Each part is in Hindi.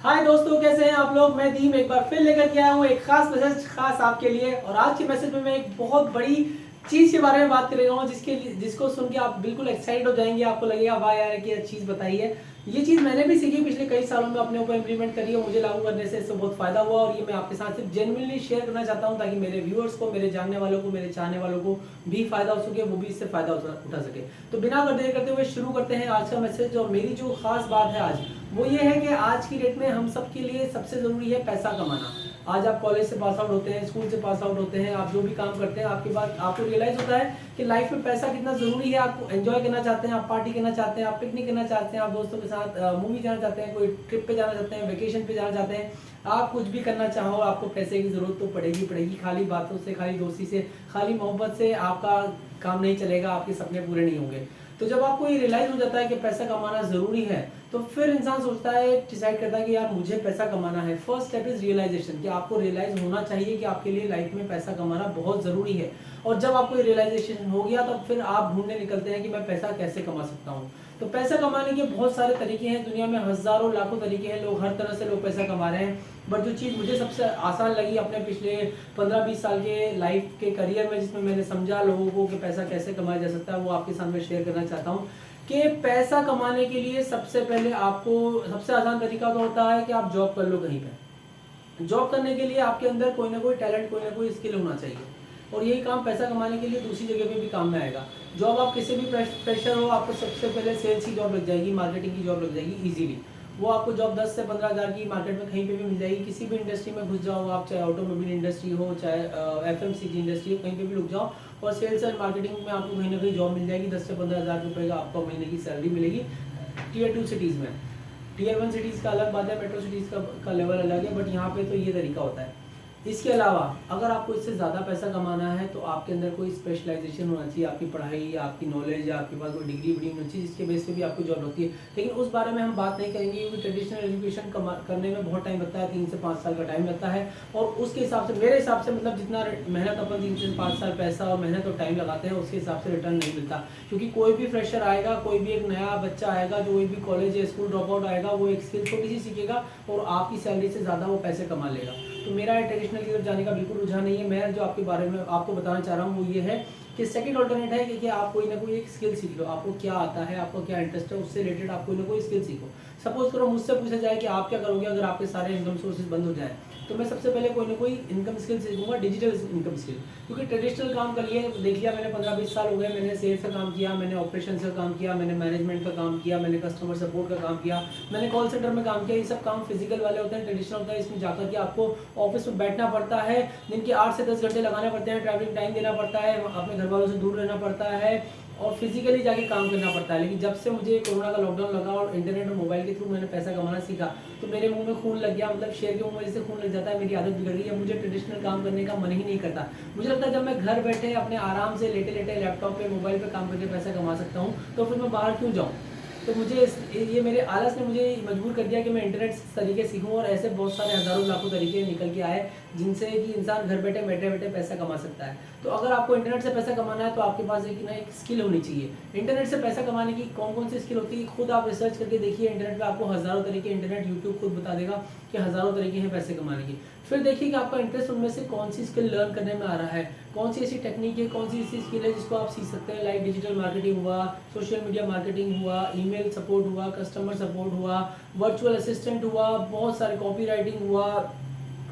हाय दोस्तों, कैसे हैं आप लोग। मैं दीम एक बार फिर लेकर के आया हूँ एक खास मैसेज खास आपके लिए। और आज के मैसेज में मैं एक बहुत बड़ी चीज के बारे में बात कर रहा हूँ जिसको सुन के आप बिल्कुल एक्साइटेड हो जाएंगे। आपको लगेगा वाह यार क्या चीज बताई है। ये चीज मैंने भी सीखी, पिछले कई सालों में अपने ऊपर इंप्लीमेंट करी है। मुझे लागू करने से इससे बहुत फायदा हुआ और ये मैं आपके साथ सिर्फ जेन्युइनली शेयर करना चाहता हूँ ताकि मेरे व्यूअर्स को, मेरे जानने वालों को, मेरे चाहने वालों को भी फायदा हो सके, वो भी इससे फायदा उठा सके। तो बिना देर करते हुए शुरू करते हैं आज का मैसेज। और मेरी जो खास बात है आज वो ये है कि आज की डेट में हम सब के लिए सबसे जरूरी है पैसा कमाना। आज आप कॉलेज से पास आउट होते हैं, स्कूल से पास आउट होते हैं, आप जो भी काम करते हैं आपके बाद आपको रियलाइज होता है कि लाइफ में पैसा कितना जरूरी है। आपको एंजॉय करना चाहते हैं, आप पार्टी करना चाहते हैं, आप पिकनिक करना चाहते हैं, आप दोस्तों के साथ मूवी जाना चाहते हैं, कोई ट्रिप पे जाना चाहते हैं, वेकेशन पे जाना चाहते हैं, आप कुछ भी करना चाहो आपको पैसे की जरूरत तो पड़ेगी। खाली बातों से, खाली दोस्ती से, खाली मोहब्बत से आपका काम नहीं चलेगा, आपके सपने पूरे नहीं होंगे। तो जब आपको ये रियलाइज हो जाता है कि पैसा कमाना जरूरी है तो फिर इंसान सोचता है, डिसाइड करता है कि यार मुझे पैसा कमाना है। फर्स्ट स्टेप इज रियलाइजेशन, कि आपको रियलाइज होना चाहिए कि आपके लिए लाइफ में पैसा कमाना बहुत जरूरी है। और जब आपको ये रियलाइजेशन हो गया तो फिर आप ढूंढने निकलते हैं कि मैं पैसा कैसे कमा सकता हूँ। तो पैसा कमाने के बहुत सारे तरीके हैं, दुनिया में हजारों लाखों तरीके हैं, लोग हर तरह से लोग पैसा कमा रहे हैं। बट जो चीज़ मुझे सबसे आसान लगी अपने पिछले 15-20 साल के लाइफ के करियर में, जिसमें मैंने समझा लोगों को कि पैसा कैसे कमाया जा सकता है, वो आपके सामने शेयर करना चाहता हूँ। कि पैसा कमाने के लिए सबसे पहले आपको सबसे आसान तरीका तो होता है कि आप जॉब कर लो कहीं पे। जॉब करने के लिए आपके अंदर कोई ना कोई टैलेंट, कोई ना कोई स्किल होना चाहिए। और यही काम पैसा कमाने के लिए दूसरी जगह पे भी काम में आएगा। जॉब आप किसी भी प्रेशर हो, आपको सबसे पहले सेल्स की जॉब लग जाएगी, मार्केटिंग की जॉब लग जाएगी इजीली। वो आपको जॉब 10 से 15 हज़ार की मार्केट में कहीं पे भी मिल जाएगी। किसी भी इंडस्ट्री में घुस जाओ आप, चाहे ऑटोमोबाइल इंडस्ट्री हो, चाहे FMCG इंडस्ट्री हो, कहीं पे भी लुक जाओ और सेल्स एंड मार्केटिंग में आपको कहीं ना कहीं जॉब मिल जाएगी। 10 से 15 हज़ार रुपये का आपको महीने की सैलरी मिलेगी Tier 2 सिटीज़ में। Tier 1 सिटीज़ का अलग बात है, मेट्रो सिटीज़ का लेवल अलग है, बट यहाँ पे तो ये तरीका होता है। इसके अलावा अगर आपको इससे ज़्यादा पैसा कमाना है तो आपके अंदर कोई स्पेशलाइजेशन होना चाहिए, आपकी पढ़ाई, आपकी नॉलेज, या आपके पास कोई डिग्री बड़ी होनी चाहिए जिसके बेस पे भी आपको जॉब लगती है। लेकिन उस बारे में हम बात नहीं करेंगे क्योंकि ट्रेडिशनल एजुकेशन करने में बहुत टाइम लगता है, 3 से 5 साल का टाइम लगता है। और उसके हिसाब से, मेरे हिसाब से, मतलब जितना मेहनत अपन 3 से 5 साल पैसा और मेहनत और टाइम लगाते हैं उसके हिसाब से रिटर्न नहीं मिलता। क्योंकि कोई भी फ्रेशर आएगा, कोई भी एक नया बच्चा आएगा, जो कोई भी कॉलेज या स्कूल ड्रॉप आउट आएगा, वो एक स्किल छोटी सी सीखेगा और आपकी सैलरी से ज़्यादा वो पैसे कमा लेगा। तो मेरा ट्रेडिशनल की तरफ जाने का बिल्कुल रुझान नहीं है। मैं जो आपके बारे में आपको बताना चाह रहा हूँ वो ये है कि सेकंड ऑल्टरनेट है कि आप कोई ना कोई एक स्किल सीख लो। आपको क्या आता है, आपको क्या इंटरेस्ट है, उससे रिलेटेड आप कोई ना कोई स्किल सीखो। सपोज करो मुझसे पूछा जाए कि आप क्या करोगे अगर आपके सारे इनकम सोर्सेज बंद हो जाए, तो मैं सबसे पहले कोई ना कोई इनकम स्किल सीखूंगा, डिजिटल इनकम स्किल। क्योंकि ट्रेडिशनल काम कर लिए देख लिया मैंने, 15-20 साल हो गए, मैंने सेल्स का काम किया, मैंने ऑपरेशन का काम किया, मैंने मैनेजमेंट का काम किया, मैंने कस्टमर सपोर्ट का काम किया, मैंने कॉल सेंटर में काम किया। ये सब काम फिजिकल वाले होते हैं, ट्रेडिशनल होता है। इसमें जाकर के आपको ऑफिस में बैठना पड़ता है, दिन के 8 से 10 घंटे लगाने पड़ते हैं, ट्रैवलिंग टाइम देना पड़ता है, अपने घर वालों से दूर रहना पड़ता है और फिजिकली जाके काम करना पड़ता है। लेकिन जब से मुझे कोरोना का लॉकडाउन लगा और इंटरनेट और मोबाइल के थ्रू मैंने पैसा कमाना सीखा तो मेरे मुंह में खून लग गया। मतलब शेर के मुंह में जैसे खून लग जाता है, मेरी आदत बिगड़ गई है। मुझे ट्रेडिशनल काम करने का मन ही नहीं करता। मुझे लगता है जब मैं घर बैठे अपने आराम से लेटे लेटे लैपटॉप पे, मोबाइल पे काम करके पैसा कमा सकता हूँ तो फिर मैं बाहर क्यों जाऊँ। तो मुझे ये मेरे आलस ने मुझे मजबूर कर दिया कि मैं इंटरनेट तरीके सीखूं। और ऐसे बहुत सारे हजारों लाखों तरीके निकल के आए जिनसे कि इंसान घर बैठे बैठे बैठे पैसा कमा सकता है। तो अगर आपको इंटरनेट से पैसा कमाना है तो आपके पास एक स्किल होनी चाहिए। इंटरनेट से पैसा कमाने की कौन कौन सी स्किल होती है खुद आप रिसर्च करके देखिए। इंटरनेट पे आपको हजारों तरीके, इंटरनेट यूट्यूब खुद बता देगा कि हजारों तरीके हैं पैसे कमाने की। फिर देखिए कि आपका इंटरेस्ट उनमें से कौन सी स्किल लर्न करने में आ रहा है, कौन सी ऐसी टेक्निक है, कौन सी ऐसी स्किल है जिसको आप सीख सकते हैं। लाइक डिजिटल मार्केटिंग हुआ, सोशल मीडिया मार्केटिंग हुआ, ईमेल सपोर्ट हुआ, कस्टमर सपोर्ट हुआ, वर्चुअल असिस्टेंट हुआ, बहुत सारे कॉपी राइटिंग हुआ,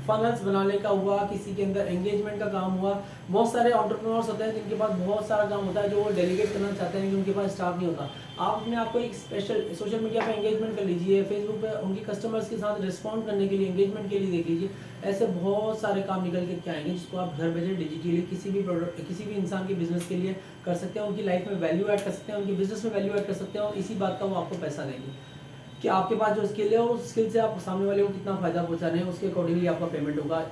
फनल्स बनाने का हुआ, किसी के अंदर एंगेजमेंट का काम हुआ। बहुत सारे एंटरप्रेन्योर्स होते हैं जिनके पास बहुत सारा काम होता है जो वो डेलीगेट करना चाहते हैं, लेकिन उनके पास स्टाफ नहीं होता। आप अपने आप को एक स्पेशल सोशल मीडिया पे एंगेजमेंट कर लीजिए, फेसबुक पे उनके कस्टमर्स के साथ रिस्पॉन्ड करने के लिए, एंगेजमेंट के लिए देख लीजिए। ऐसे बहुत सारे काम निकल के आएंगे जिसको आप घर बैठे डिजिटली किसी भी प्रोडक्ट, किसी भी इंसान के बिजनेस के लिए कर सकते हैं, उनकी लाइफ में वैल्यू ऐड कर सकते हैं, उनके बिजनेस में वैल्यू ऐड कर सकते हैं। और इसी बात का वो आपको पैसा देंगे कि आपके पास जो स्किल है और उस स्किल से आप सामने वाले को कितना फायदा पहुंचा रहे हैं, उसके अकॉर्डिंगली आपका पेमेंट होगा।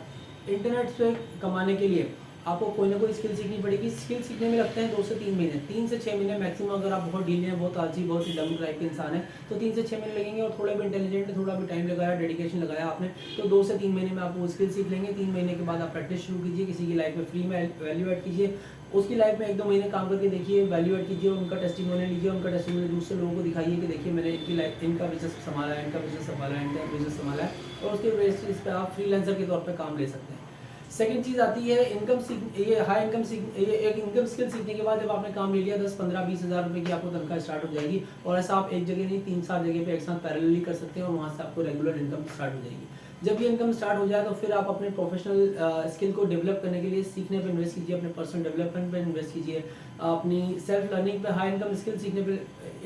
इंटरनेट से कमाने के लिए आपको कोई ना कोई स्किल सीखनी पड़ेगी। स्किल सीखने में लगते हैं 2 से 3 महीने, 3 से 6 महीने मैक्सिमम। अगर आप बहुत ढीले हैं, बहुत आलसी, बहुत ही डम टाइप के इंसान है तो 3 से 6 महीने लगेंगे। और थोड़े भी इंटेलिजेंट है, थोड़ा भी टाइम लगाया, डेडिकेशन लगाया आपने, तो 2 से 3 महीने में आप वो स्किल सीख लेंगे। 3 महीने के बाद आप प्रैक्टिस शुरू कीजिए, किसी की लाइफ में फ्री में वैल्यू ऐड कीजिए। उसकी लाइफ में 1-2 महीने काम करके देखिए, वैल्यू ऐड कीजिए, उनका टेस्टिमोनियल लीजिए, उनका टेस्टिमोनियल दूसरे लोगों को दिखाइए कि देखिए मैंने इनकी लाइफ, इनका बिजनेस संभाला है, इनका बिजनेस संभाला है, इनका बिजनेस संभाला है, और उसके बेसिस पे आप फ्रीलांसर के तौर पे काम ले सकते हैं। सेकंड चीज़ आती है इनकम सीख, ये हाई इनकम सीख, ये एक इनकम स्किल सीखने के बाद जब आपने काम ले लिया 10-15-20 हज़ार रुपये की आपको तनख्वाह स्टार्ट हो जाएगी, और ऐसा आप एक जगह नहीं 3-4 जगह पे एक साथ पैरेलली कर सकते हैं, और वहाँ से आपको रेगुलर इनकम स्टार्ट हो जाएगी। जब ये इनकम स्टार्ट हो जाए तो फिर आप अपने प्रोफेशनल स्किल को डेवलप करने के लिए सीखने पे इन्वेस्ट कीजिए, अपने पर्सनल डेवलपमेंट पे इन्वेस्ट कीजिए, अपनी सेल्फ लर्निंग पे, हाई इनकम स्किल सीखने पे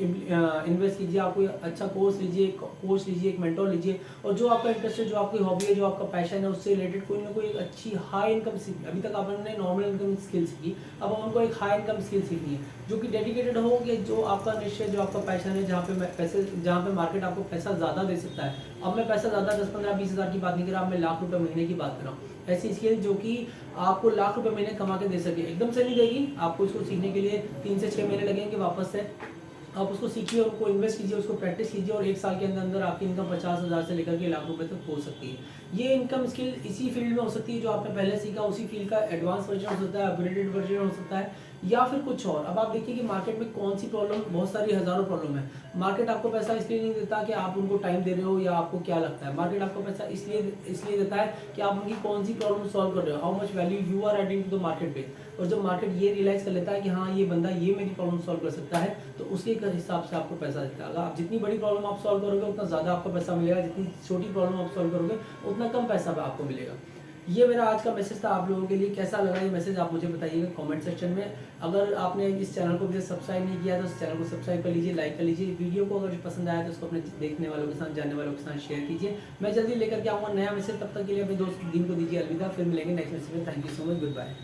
इन्वेस्ट कीजिए। आप कोई अच्छा कोर्स लीजिए, कोच लीजिए, एक मेंटोर लीजिए, और जो आपका इंटरेस्ट है, जो आपकी हॉबी है, जो आपका पैशन है, उससे रिलेटेड कोई ना कोई एक अच्छी हाई इनकम सीखी। अभी तक आपने नॉर्मल इनकम स्किल सीखी, अब हमको एक हाई इनकम स्किल सीखनी है जो कि डेडिकेटेड हो, कि जो आपका निश्चय, जो आपका पैशन है, जहाँ पे मार्केट आपको पैसा ज़्यादा दे सकता है। अब मैं पैसा ज़्यादा 10-15-20 हज़ार की बात नहीं कर रहा, अब मैं लाख रुपए महीने की बात कर रहा हूँ। ऐसी स्किल जो कि आपको लाख रुपए महीने कमा के दे सके, एकदम से नहीं देगी आपको। इसको सीखने के लिए 3 से 6 महीने लगेंगे वापस से। आप उसको सीखिए, उनको इन्वेस्ट कीजिए, उसको प्रैक्टिस कीजिए, और 1 साल के अंदर अंदर आपकी इनकम 50 हज़ार से लेकर के लाख रुपए तक हो सकती है। ये इनकम स्किल इसी फील्ड में हो सकती है जो आपने पहले सीखा, उसी फील्ड का एडवांस वर्जन हो सकता है, अपग्रेडेड वर्जन हो सकता है, या फिर कुछ और। अब आप देखिए कि मार्केट में कौन सी प्रॉब्लम, बहुत सारी हज़ारों प्रॉब्लम है। मार्केट आपको पैसा इसलिए नहीं देता कि आप उनको टाइम दे रहे हो, या आपको क्या लगता है। मार्केट आपको पैसा इसलिए देता है कि आप उनकी कौन सी प्रॉब्लम सॉल्व कर रहे हो, how much value you are adding to the market पे। और जब मार्केट ये रियलाइज कर लेता है कि हाँ ये बंदा ये मेरी प्रॉब्लम सॉल्व कर सकता है, तो उसके हिसाब से आपको पैसा देता है। अगर आप जितनी बड़ी प्रॉब्लम आप सॉल्व करोगे उतना ज़्यादा आपको पैसा मिलेगा, जितनी छोटी प्रॉब्लम आप सॉल्व करोगे उतना कम पैसा आपको मिलेगा। ये मेरा आज का मैसेज था आप लोगों के लिए। कैसा लगा ये मैसेज आप मुझे बताइएगा कमेंट सेक्शन में। अगर आपने इस चैनल को भी सब्सक्राइब नहीं किया तो इस चैनल को सब्सक्राइब कर लीजिए, लाइक कर लीजिए। वीडियो को अगर पसंद आया तो उसको अपने देखने वालों के साथ, जानने वालों के साथ शेयर कीजिए। मैं जल्दी लेकर के आऊँगा नया मैसेज, तब तक के लिए अपने दोस्त दिन को दीजिए अलविदा। फिर मिलेंगे नेक्स्ट मैसेज में। Thank you so much, good bye.